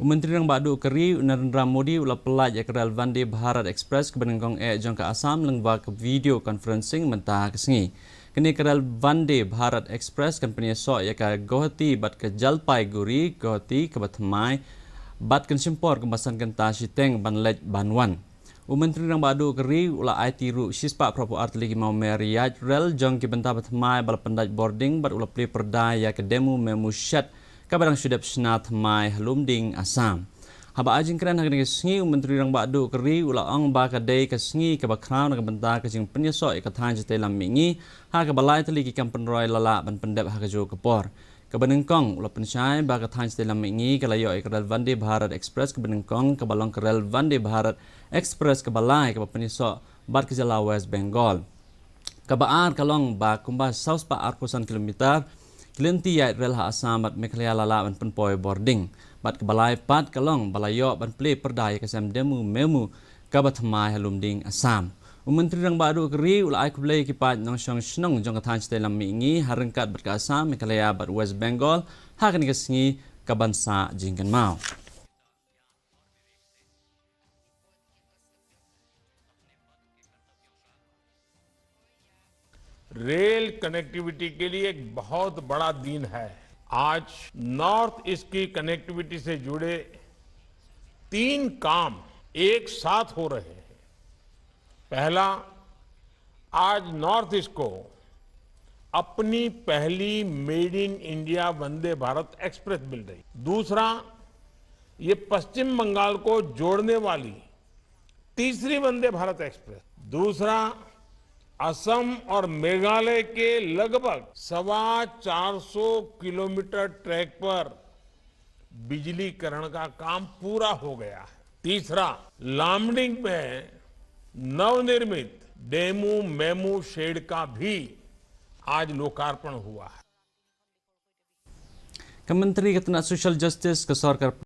Menteri ng Badu Keri Narendra Modi ula pelaj kerel Vande Bharat Express ke Benengkong jong ke Assam lengba ke video conferencing mentah kesengi. Kini kerel Vande Bharat Express kan penyesok ya ke Guwahati bat ke Jalpaiguri, Guwahati ke Batmai, bat kan Simpor ke Basan Kenta Shiteng Banlej Banwan. Menteri ng Badu Keri ula IT ru sispa propo artligi mau meriaj rel jong ke bentah Batmai bal pendaj boarding bat ula pli perdaya ke demo memushat kabarang syudap senat mai halumding Assam. Haba ajing keren hagani kesengi Menteri ng Badu Keri ula ong ba kadai kesengi ke bakraw na bentah ke jing penyesok ikatan jete lamingi ha ke balai teliki kampen roy lala ban pendep ha ke jo kepor. Ke Benengkong ula pensyai ba katan jete lamingi ke layo kerel Vande Bharat Express ke Benengkong ke balong kerel Vande Bharat Express ke balai ke penyesok bat ke Jala West Bengal. Ke baar kalong ba kumbas saus pa arpusan kilometer Kelenti yait rel ha Assam bat Meghalaya lala ban penpoi boarding. Bat ke balai pat kalong balayo ban play perdaya ke sam demu memu ke Batmai halumding Assam. Menteri ng Badu Keri ula ai kublai kipat nong syong shnong jong katan chite lam mingi harengkat bat ke Assam Meghalaya bat West Bengal ha kan kesengi ke bansa jingkan mau. Rail connectivity के लिए एक बहुत बड़ा दिन है। आज north east की कनेक्टिविटी से जुड़े 3 काम एक साथ हो रहे हैं। पहला, आज नॉर्थ ईस्ट को अपनी पहली made in India Vande Bharat एक्सप्रेस मिल रही। दूसरा, ये पश्चिम बंगाल को जोड़ने वाली तीसरी वंदे भारत एक्सप्रेस। दूसरा, असम और मेघालय के लगभग 450 किलोमीटर ट्रैक पर बिजलीकरण का काम पूरा हो गया है। तीसरा, लामडिंग में नवनिर्मित डेमू मेमू शेड का भी आज लोकार्पण हुआ है। Kementeri Ketenaga Social Justice ke Sarkar